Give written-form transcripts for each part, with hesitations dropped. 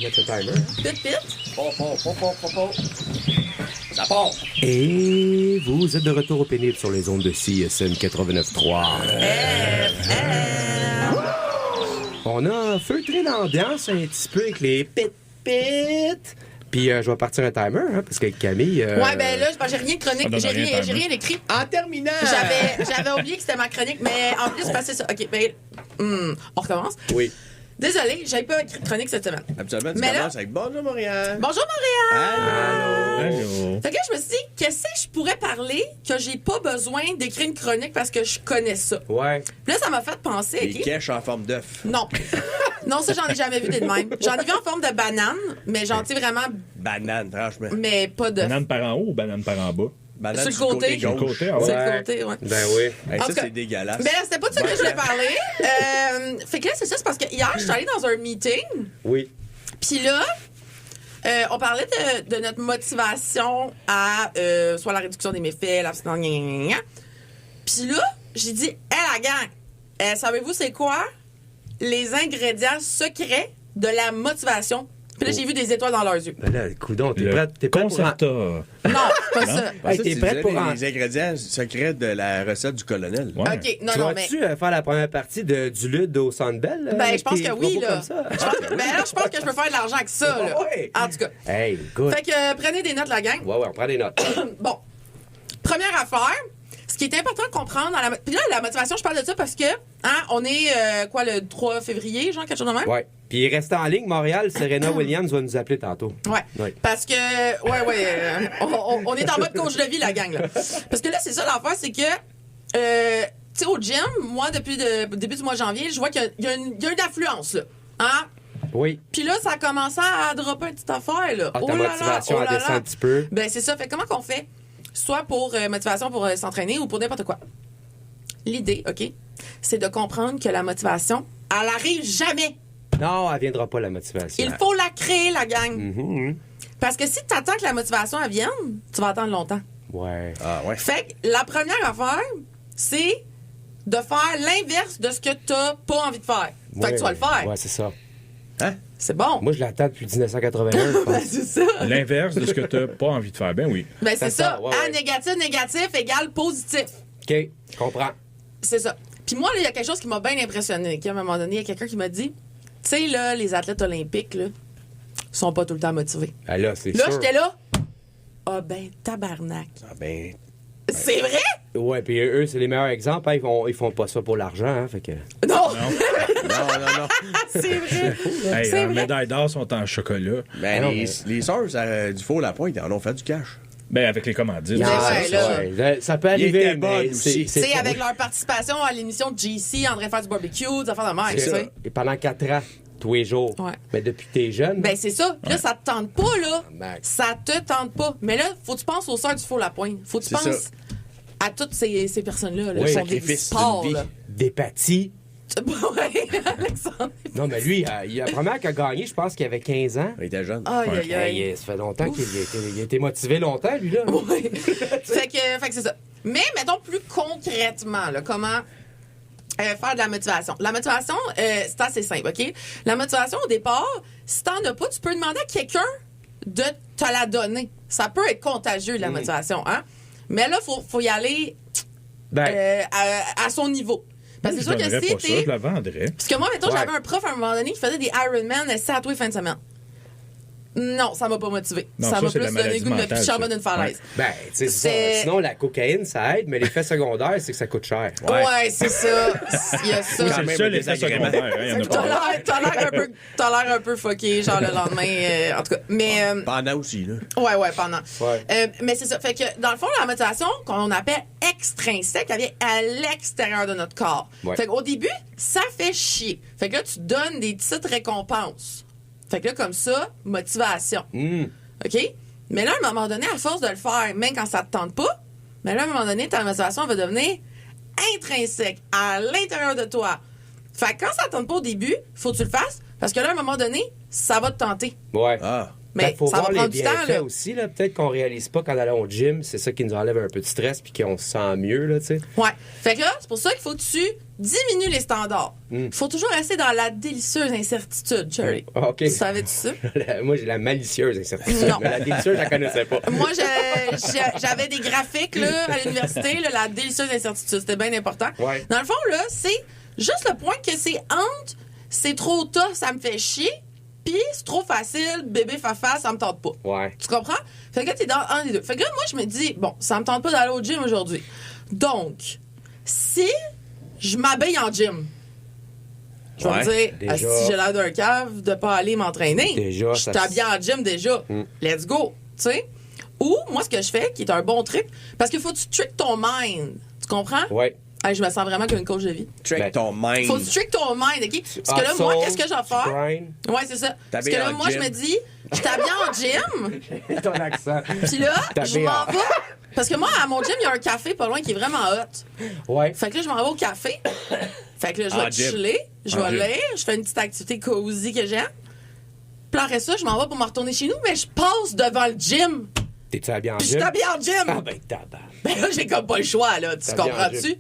mettre le timer. Pit, pit. Ça part. Et vous êtes de retour au pénible sur les ondes de CSM 89.3. On a feutré l'ambiance un petit peu avec les pit-pit. Puis je vais partir un timer, hein, parce que Camille... Ouais, ben là, j'ai rien de chronique. Ah, J'ai rien rien écrit. En terminant. J'avais oublié que c'était ma chronique, mais en plus, c'est passé ça. OK, ben, on recommence. Oui. Désolée, j'avais pas écrit de chronique cette semaine. Habituellement, tu Mais là- commences avec Bonjour Montréal. Bonjour, Montréal! Allô. Fait que là, je me suis dit, qu'est-ce que je pourrais parler que j'ai pas besoin d'écrire une chronique parce que je connais ça? Ouais. Puis là, ça m'a fait penser, Les OK? quiches en forme d'œuf. Non. Non, ça, j'en ai jamais vu des de même. J'en ai vu en forme de banane, mais j'en sais vraiment, Banane, franchement. mais pas de. Banane par en haut ou banane par en bas? Banane Sur le côté. Sur le gauche. côté, ah C'est ouais. le côté, ouais. Ben oui. Hey, En ça, tout cas- c'est dégueulasse. Ben, c'était pas de ça que je voulais parler. Fait que là, c'est ça, c'est parce que hier, je suis allée dans un meeting, Oui. puis là, on parlait de notre motivation à soit la réduction des méfaits, l'abstinence, gna, gna, gna. Puis là, j'ai dit, la gang, savez-vous c'est quoi les ingrédients secrets de la motivation? Puis là, j'ai vu des étoiles dans leurs yeux. Ben là, coudonc, t'es Le prête pour... Concerta. Non, c'est pas ça. Hey, t'es prête pour... les ingrédients secrets de la recette du colonel. Ouais. OK, non, Tu non, mais... vas-tu faire la première partie du lude au Centre Bell? Ben, je pense que oui, là. Comme ça? Ben là, je pense que je peux faire de l'argent avec ça, là. Ouais. En tout cas. Hey, good. Fait que prenez des notes, la gang. Ouais, on prend des notes. Bon. Première affaire, ce qui est important de comprendre dans la... Puis là, la motivation, je parle de ça parce que, on est, le 3 février, genre, quelque chose de même? Ouais. Puis reste en ligne, Montréal, Serena Williams va nous appeler tantôt. Ouais. Ouais. Parce que, on est en mode coach de vie, la gang, là. Parce que là, c'est ça l'affaire, c'est que, tu sais, au gym, moi, depuis le début du mois de janvier, je vois qu'il y a une affluence, là. Hein? Oui. Puis là, ça a commencé à dropper une petite affaire, là. Ah, ta motivation a descendu un petit peu. Ben, c'est ça. Fait comment qu'on fait? Soit pour motivation pour s'entraîner ou pour n'importe quoi. L'idée, OK, c'est de comprendre que la motivation, elle arrive jamais. Non, elle viendra pas, la motivation. Il faut la créer, la gang. Mhm. Parce que si tu attends que la motivation elle vienne, tu vas attendre longtemps. Ouais. Ah, ouais. Fait que la première affaire, c'est de faire l'inverse de ce que tu n'as pas envie de faire. Fait Ouais. que tu vas le faire. Ouais, c'est ça. Hein? C'est bon. Moi, je l'attends depuis 1981, je Ben, pense. c'est ça. L'inverse de ce que tu n'as pas envie de faire. Ben oui. Ben, c'est ça. Ouais, ouais. Négatif égale positif. OK, je comprends. C'est ça. Puis moi, là, il y a quelque chose qui m'a bien impressionné. À un moment donné, il y a quelqu'un qui m'a dit, tu sais, là, les athlètes olympiques, là, sont pas tout le temps motivés. Ah, là, c'est Là, sûr. j'étais là. Ah ben, tabarnak. Ah, ben. C'est vrai? Ouais, puis eux, c'est les meilleurs exemples. Hein, ils font pas ça pour l'argent, hein, fait que... Non! Non. C'est vrai! Hey, C'est les vrai. médailles d'or sont en chocolat. Ben, non, les sœurs du faux la pointe, ils en ont fait du cash. Ben, avec les commandites. Ben c'est ouais, ça. là. Ouais, ça peut Il arriver, était bon, mais aussi. Tu sais, pas- avec leur participation à l'émission de JC, André faire du barbecue, des affaires de mer, tu C'est ça. sais. Et pendant 4 ans, tous les jours. Ouais. Mais depuis que t'es jeune... Ben, c'est ça. Puis là, ça te tente pas, là. Max. Ça te tente pas. Mais là, faut que tu penses aux sœurs du faux la pointe. Faut que tu C'est penses ça. à toutes ces personnes-là, là, Oui, qui font des sacrifice sports, d'une vie. là. Dépathie. Ouais, Alexandre. Non, mais lui, il a la première qui a gagné, je pense qu'il avait 15 ans. Il était jeune. Aïe, aïe, aïe. Hey, ça fait longtemps il a été motivé longtemps, lui, là. Ouais. fait que c'est ça. Mais mettons plus concrètement, là, comment faire de la motivation. La motivation, c'est assez simple, OK? La motivation, au départ, si t'en as pas, tu peux demander à quelqu'un de te la donner. Ça peut être contagieux, la motivation, hein? Mais là, faut y aller Ben, à son niveau. Parce que Je c'est sûr que donnerais si pas ça, t'es... je la vendrais. Parce que moi, mettons, Ouais. j'avais un prof à un moment donné qui faisait des Ironman à tous les fins de semaine. Non, ça m'a pas motivé. Non, ça ça, m'a c'est plus de la donné le maladie goût de me mentale, pitcher en ça. bas d'une falaise. ben, tu sais, c'est C'est- ça. Sinon, la cocaïne, ça aide, mais l'effet secondaire, c'est que ça coûte cher. Ouais, c'est ça. Il y a ça. Moi, c'est le même seul des effet agréments. secondaire. Il y en a pas. T'as l'air un peu fucké, genre le lendemain. En tout cas, mais Pendant aussi, là. ouais, pendant. Ouais. Mais c'est ça. Fait que dans le fond, la motivation qu'on appelle extrinsèque, elle vient à l'extérieur de notre corps. Ouais. Fait qu'au début, ça fait chier. Fait que là, tu donnes des petites récompenses. Fait que là, comme ça, motivation. Hum. OK? Mais là, à un moment donné, à force de le faire, même quand ça te tente pas, mais là, à un moment donné, ta motivation va devenir intrinsèque, à l'intérieur de toi. Fait que quand ça te tente pas au début, faut que tu le fasses, parce que là, à un moment donné, ça va te tenter. Ouais. Ah. Mais Ben, faut ça va voir les prendre du temps, bienfaits là. aussi, là. Peut-être qu'on réalise pas qu'en allant au gym, c'est ça qui nous enlève un peu de stress puis qu'on se sent mieux, là, tu sais. Ouais. Fait que là, c'est pour ça qu'il faut que tu diminue les standards. Faut toujours rester dans la délicieuse incertitude, Cherry. OK. Tu savais-tu ça? Moi, j'ai la malicieuse incertitude. Non. Mais la délicieuse, je la connaissais pas. Moi, j'avais des graphiques là, à l'université, là, la délicieuse incertitude. C'était bien important. Ouais. Dans le fond, là, c'est juste le point que c'est entre, c'est trop tough, ça me fait chier, puis c'est trop facile, bébé fafa, ça me tente pas. Ouais. Tu comprends? Fait que t'es dans un des deux. Fait que là, moi, je me dis, bon, ça me tente pas d'aller au gym aujourd'hui. Donc, si je m'habille en gym, je vais Ouais, me dire, déjà. si j'ai l'air d'un cave de pas aller m'entraîner, Déjà, je ça- suis habillée en gym déjà. Let's go. Tu sais? Ou, moi, ce que je fais, qui est un bon truc, parce qu'il faut que tu trick ton mind. Tu comprends? Ouais. Hey, je me sens vraiment comme une coach de vie. Trick Ben, ton mind. Faut que tu trick ton mind, OK? Parce que là, moi, qu'est-ce que je vais faire? Grind. Ouais, c'est ça. Parce que T'habilles là, en moi, je gym. me dis, je t'habille en gym, Ton accent. puis là, je T'habilles m'en en- vais. Parce que moi, à mon gym, il y a un café pas loin qui est vraiment hot. Ouais. Fait que là, je m'en vais au café. Fait que là, je En vais gym. chiller, je En vais gym. lire, je fais une petite activité cozy que j'aime. Puis après ça, je m'en vais pour me retourner chez nous, mais je passe devant le gym. T'es-tu habillé en Puis je gym? suis habillée en gym. Ah ben, tabac. Ben là, j'ai comme pas le choix, là. Tu T'habilles en comprends-tu? gym.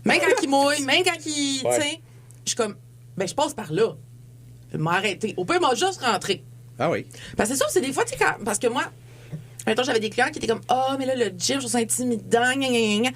Même quand il mouille, même quand il. Ouais. Tu sais, je suis comme. Ben, je passe par là. Je vais m'arrêter. Au pire, moi, juste rentrer. Ah oui. Parce que c'est sûr, c'est des fois, tu sais, quand. Parce que moi, un temps, j'avais des clients qui étaient comme, oh, mais là, le gym, je trouve ça intimidant, gna, gna, gna, gna.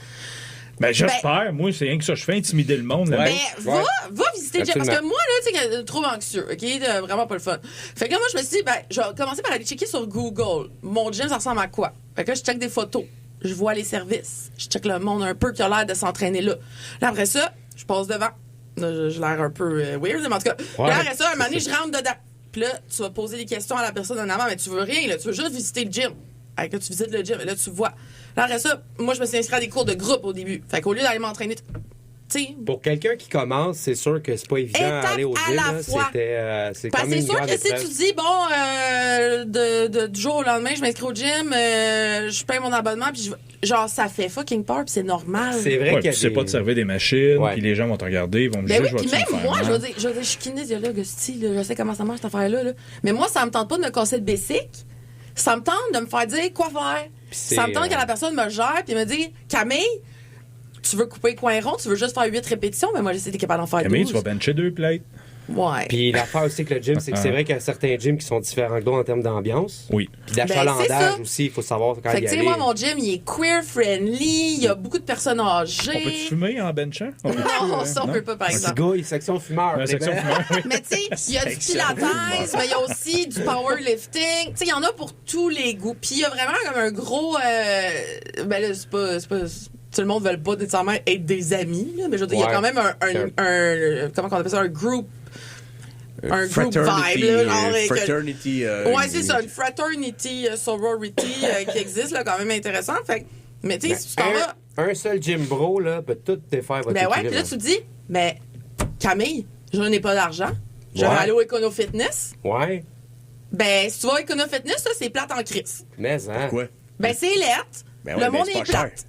Ben, j'espère. Moi, c'est rien que ça. Je fais intimider le monde. Là. Ouais. Ben, va visiter le gym. Parce que Absolument. moi, là, tu sais, trop anxieux, OK? Vraiment pas le fun. Fait que là, moi, je me suis dit, ben, je vais commencer par aller checker sur Google. Mon gym, ça ressemble à quoi? Fait que là, je check des photos. Je vois les services. Je check le monde un peu qui a l'air de s'entraîner là. Là, après ça, je passe devant. Là, j'ai l'air un peu weird, mais en tout cas. Ouais. Là, après ça, un moment donné, je rentre dedans. Puis là, tu vas poser des questions à la personne en avant, mais tu veux rien, là. Tu veux juste visiter le gym. Fait que là, tu visites le gym, et là, tu vois. Là, après ça, moi, je me suis inscrit à des cours de groupe au début. Fait qu'au lieu d'aller m'entraîner, tu sais, Pour quelqu'un qui commence, c'est sûr que c'est pas évident Étape d'aller au à gym. la là. fois. C'est parce quand que même c'est une sûr grande que si épreuve. tu dis, bon, du jour au lendemain, je m'inscris au gym, je paye mon abonnement, puis genre, ça fait fucking peur, puis c'est normal. C'est vrai Ouais, qu'il y puis a tu sais des... pas te servir des machines, Ouais. puis les gens vont te regarder, ils vont me Ben dire, oui, puis je vais-tu me même faire moi, mal? je veux dire, je suis kinésiologue, hostie, là, je sais comment ça marche, cette affaire-là. Là. Mais moi, ça me tente pas de me casser le basic. Ça me tente de me faire dire quoi faire. c'est, Ça me tente que la personne me gère, puis me dit, Camille, tu veux couper coin rond, tu veux juste faire 8 répétitions, mais moi, je sais que t'es capable d'en faire 12. Camille, tu vas bencher 2 plates? Ouais. Puis l'affaire aussi que le gym, c'est que c'est vrai qu'il y a certains gyms qui sont différents que d'autres en termes d'ambiance. Oui. Puis Ben, c'est d'achalandage ça. aussi, il faut savoir quand Fait y que, tu aller. sais, moi, mon gym, il est queer-friendly, il y a beaucoup de personnes âgées. On peut-tu fumer en benchant? On peut-tu, Non, ça, on peut pas, par Petit exemple. gars, il est section fumeur. La c'est section bien. fumeur, oui. Mais tu sais, il y a du pilates, mais il y a aussi du powerlifting. Tu sais, il y en a pour tous les goûts. Puis il y a vraiment comme un gros... ben là, c'est pas tout le monde ne veut pas nécessairement être des amis, là, mais je veux dire, il y a Ouais. quand même comment on appelle ça, un group vibe, Fraternity, là, genre, fraternity. ouais, c'est ça, une fraternity, sorority qui existe, là, quand même intéressant. Fait que- mais tu sais, si tu t'en vas... Un seul gym bro, là, peut tout défaire votre Ben ouais, équilibre. puis là, tu te dis, mais Camille, je n'ai pas d'argent. Je vais Ouais. aller au Econo Fitness. Ouais, Ben, si tu vas au Econo Fitness, ça, c'est plate en crise. mais hein. Quoi? Ben, c'est lettre. Ben ouais, le mais monde c'est est pas cher. plate.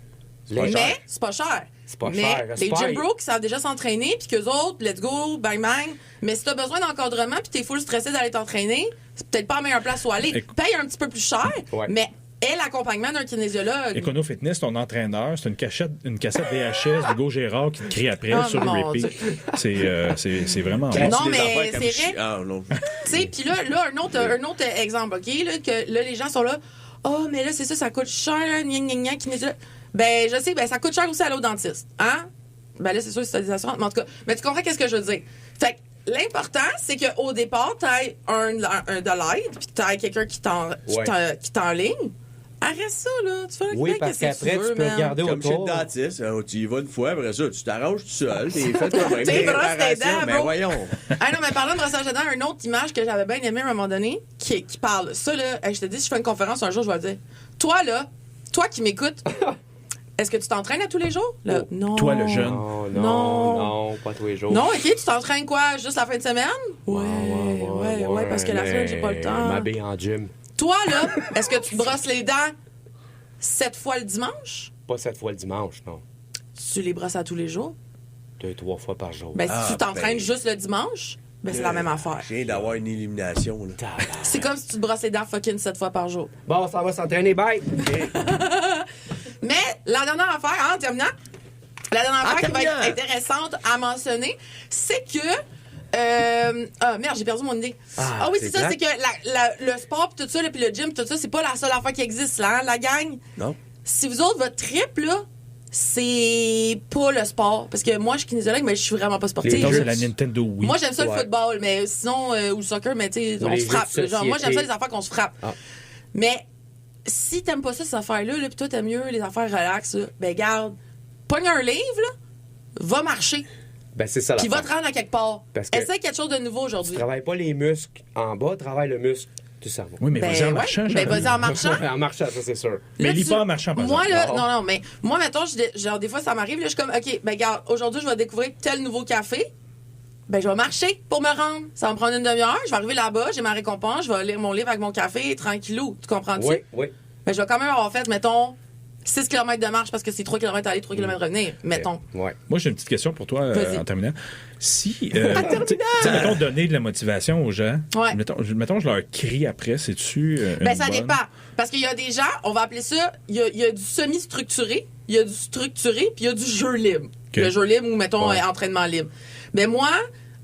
Les- Mais c'est pas cher. C'est pas mais cher, les j'espère. gym bros qui savent déjà s'entraîner, puis qu'eux autres, let's go, bang bang. Mais si t'as besoin d'encadrement, puis t'es full stressé d'aller t'entraîner, c'est peut-être pas la meilleure place où aller. Écoute. Paye un petit peu plus cher, Ouais. mais aie l'accompagnement d'un kinésiologue. Econo Fitness, ton entraîneur, c'est une cassette VHS de Hugo Gérard qui te crie après Oh, sur le mon repeat. C'est vraiment Non, bon. Des mais affaires comme c'est chi- vrai. Ah, non. Tu sais, puis là, un autre exemple, OK? Là, que là, les gens sont là. Oh, mais là, c'est ça coûte cher, gna gna gna, kinésiologue. Ben, je sais, ben, ça coûte cher aussi aller au dentiste. Hein? Ben là, c'est sûr, c'est des assurances. Mais en tout cas, mais tu comprends qu'est-ce que je veux dire? Fait que l'important, c'est qu'au départ, t'ailles un de l'aide, puis t'ailles quelqu'un qui t'enligne. Arrête ça, là. Tu fais Oui, parce qu'après, tu peux regarder Comme chez le autour. dentiste, tu y vas une fois, après ça, tu t'arranges tout seul, t'es fait toi-même. T'es des brosse tes réparations, dents, mais bro. voyons. Ah non, mais parlant de brossage de dents, une autre image que j'avais bien aimée à un moment donné, qui parle. Ça, là, hey, je te dis, si je fais une conférence un jour, je vais le dire. Toi, là, toi qui m'écoutes, est-ce que tu t'entraînes à tous les jours? Là, Oh. non. Toi, le jeune. Non, Non. non, pas tous les jours. Non, OK, tu t'entraînes quoi? Juste la fin de semaine? Ouais, parce que la semaine, j'ai pas le temps. M'habiller en gym. Toi, là, est-ce que tu te brosses les dents 7 fois le dimanche? Pas 7 fois le dimanche, non. Tu les brosses à tous les jours? 2-3 fois par jour. Ben, si Ah, tu t'entraînes ben. juste le dimanche, ben, c'est la même affaire. Je viens d'avoir une élimination, là. C'est comme si tu te brosses les dents fucking 7 fois par jour. Bon, ça va s'entraîner, bye! Mais la dernière affaire, en terminant, La dernière affaire qui va Tania! être intéressante à mentionner, c'est que... merde, j'ai perdu mon idée. Oui, c'est ça, plate. c'est que le sport pis tout ça, puis le gym pis tout ça, c'est pas la seule affaire qui existe, là, hein, la gang. Non. Si vous autres, votre trip, là, c'est pas le sport. Parce que moi, je suis kinésiologue, mais je suis vraiment pas sportive. Mettons, c'est la Nintendo Wii. Moi, j'aime ça le Ouais. football, mais sinon, ou le soccer, mais tu sais, Ou on les se frappe. jeux de Genre, moi, j'aime ça société. les affaires qu'on se frappe. Ah. Mais si t'aimes pas ça, ces affaires-là, là, pis toi, t'aimes mieux les affaires relax, là, ben garde, pogne un livre, là, va marcher, Ben, c'est ça, puis va l'affaire. te rendre à quelque part. Parce que- Essaye quelque chose de nouveau Tu aujourd'hui. travailles pas les muscles en bas, travaille le muscle du cerveau. Oui, mais vas-y en ouais, marchant, ben Jean-Louis. vas-y en marchant. En marchant, ça, c'est sûr. Mais Là, lis tu- pas en marchant, par Moi, exemple. là, non, mais moi, mettons, genre, des fois, ça m'arrive, là, je suis comme, OK, ben, regarde, aujourd'hui, je vais découvrir tel nouveau café. Ben, je vais marcher pour me rendre. Ça va me prendre une demi-heure. Je vais arriver là-bas, j'ai ma récompense, je vais lire mon livre avec mon café, tranquillou. Tu comprends-tu? Oui, oui. Ben, je vais quand même avoir fait, mettons, 6 km de marche parce que c'est 3 km aller, 3 km revenir, mettons. Ouais. Moi, j'ai une petite question pour toi Vas-y. en terminant. Si, tu sais, mettons, donner de la motivation aux gens, Ouais. mettons, je leur crie après, c'est-tu Ben, une ça bonne? dépend. Parce qu'il y a des gens, on va appeler ça, il y a du semi-structuré, il y a du structuré, puis il y a du jeu libre. OK. Le jeu libre ou, mettons, Ouais. entraînement libre. Ben, moi,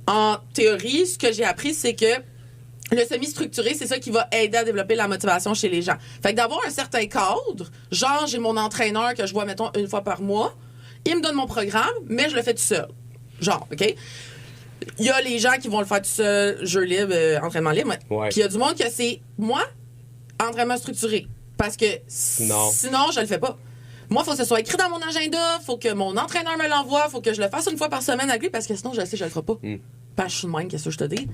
en théorie, ce que j'ai appris, c'est que le semi-structuré, c'est ça qui va aider à développer la motivation chez les gens. Fait que d'avoir un certain cadre, genre, j'ai mon entraîneur que je vois, mettons, une fois par mois, il me donne mon programme, mais je le fais tout seul. Genre, OK? Il y a les gens qui vont le faire tout seul, jeu libre, entraînement libre. Ouais. Puis il y a du monde que c'est, moi, entraînement structuré. Parce que sinon, je le fais pas. Moi, il faut que ce soit écrit dans mon agenda, faut que mon entraîneur me l'envoie, faut que je le fasse une fois par semaine avec lui, parce que sinon, je sais, je le ferai pas. Parce que je suis de même, qu'est-ce que je te dis?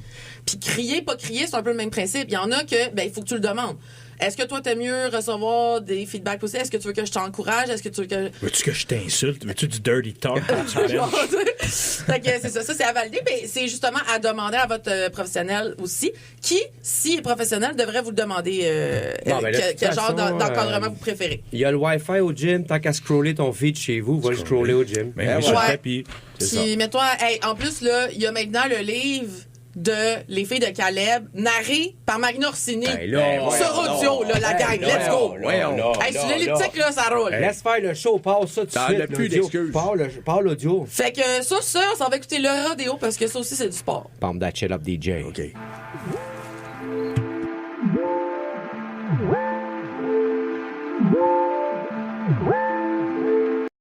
Puis crier, pas crier, c'est un peu le même principe. Il y en a que, ben, il faut que tu le demandes. Est-ce que toi, t'aimes mieux recevoir des feedbacks positifs? Est-ce que tu veux que je t'encourage? Est-ce que tu veux que... Veux-tu que je t'insulte? Veux-tu du dirty talk? quand tu benches? Fait que c'est ça, c'est à valider, mais c'est justement à demander à votre professionnel aussi, qui, s'il est professionnel, devrait vous le demander Bon, ben, de toute quel genre façon, d'encadrement vous préférez. Il y a le Wi-Fi au gym, tant qu'à scroller ton feed chez vous, va le scroller au gym. Ben, oui, Ouais. sur le Ouais. tapis. C'est Puis, mets-toi, hey, en plus, là, il y a maintenant le livre de Les filles de Caleb, narré par Marina Orsini. Hey, là, sur audio, là, la gang, let's go! Hey, sur l'elliptique, là, ça roule. Laisse faire le show, parle ça tout de T'en suite. as plus l'audio. d'excuses. Parle l'audio. Fait que ça, on s'en va écouter le rodéo parce que ça aussi, c'est du sport. Pump that shit up, DJ. OK.